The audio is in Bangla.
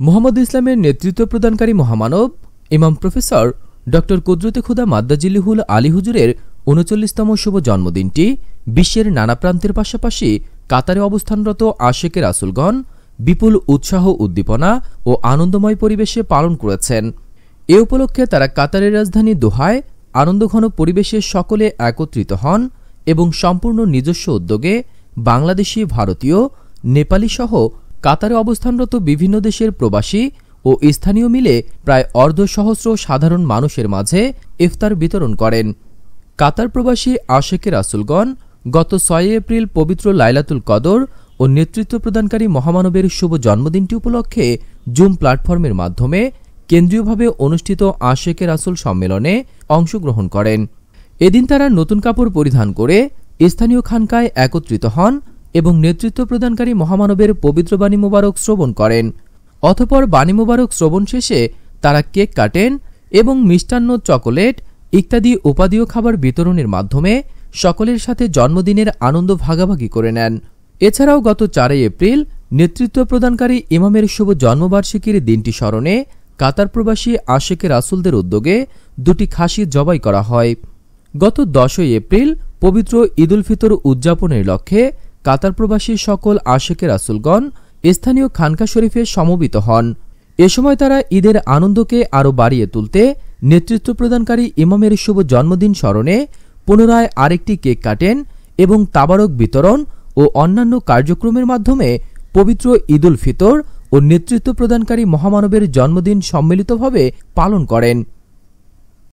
মুহাম্মদ ইসলামের নেতৃত্ব প্রদানকারী মহামানব ইমাম প্রফেসর ডক্টর কুদরতে খুদা মাদ্দাজিল্লিহুল আলী হুজুরের ৩৯তম শুভ জন্মদিনটি বিশ্বের নানা প্রান্তের পাশাপাশি কাতারে অবস্থানরত আশেকে রাসূলগণ বিপুল উৎসাহ উদ্দীপনা ও আনন্দময় পরিবেশে পালন করেছেন। এ উপলক্ষে তারা কাতারের রাজধানী দোহায় আনন্দঘন পরিবেশে সকলে একত্রিত হন এবং সম্পূর্ণ নিজস্ব উদ্যোগে বাংলাদেশি, ভারতীয়, নেপালি সহ কাতারে অবস্থানরত বিভিন্ন দেশের প্রবাসী ও স্থানীয় মিলে প্রায় অর্ধসহস্র সাধারণ মানুষের মাঝে ইফতার বিতরণ করেন। কাতার প্রবাসী আশেকে রাসূলগণ গত ৬ এপ্রিল পবিত্র লাইলাতুল কদর ও নেতৃত্ব প্রদানকারী মহামানবের শুভ জন্মদিনটি উপলক্ষে জুম প্ল্যাটফর্মের মাধ্যমে কেন্দ্রীয়ভাবে অনুষ্ঠিত আশেকে রাসূল সম্মেলনে অংশগ্রহণ করেন। এদিন তারা নতুন কাপড় পরিধান করে স্থানীয় খানকায় একত্রিত হন এবং নেতৃত্ব প্রদানকারী মহামানবের পবিত্র বাণী মোবারক শ্রবণ করেন। অতঃপর বাণী মোবারক শ্রবণ শেষে তারা কেক কাটেন এবং মিষ্টান্ন, চকোলেট ইত্যাদি উপাদেয় খাবার বিতরণের মাধ্যমে সকলের সাথে জন্মদিনের আনন্দ ভাগাভাগি করে নেন। এছাড়াও গত ৪ এপ্রিল নেতৃত্ব প্রদানকারী ইমামের শুভ জন্মবার্ষিকীর দিনটি স্মরণে কাতার প্রবাসী আশেকে রাসূলদের উদ্যোগে ২টি খাসি জবাই করা হয়। গত ১০ এপ্রিল পবিত্র ঈদুল ফিতর উদযাপনের লক্ষ্যে কাতার প্রবাসী সকল আশেকে রাসূলগণ স্থানীয় খানকা শরীফে সমবেত হন। এ সময় তারা ঈদের আনন্দকে আরও বাড়িয়ে তুলতে নেতৃত্ব প্রদানকারী ইমামের শুভ জন্মদিন স্মরণে পুনরায় আরেকটি কেক কাটেন এবং তাবারক বিতরণ ও অন্যান্য কার্যক্রমের মাধ্যমে পবিত্র ঈদুল ফিতর ও নেতৃত্ব প্রদানকারী মহামানবের জন্মদিন সম্মিলিতভাবে পালন করেন।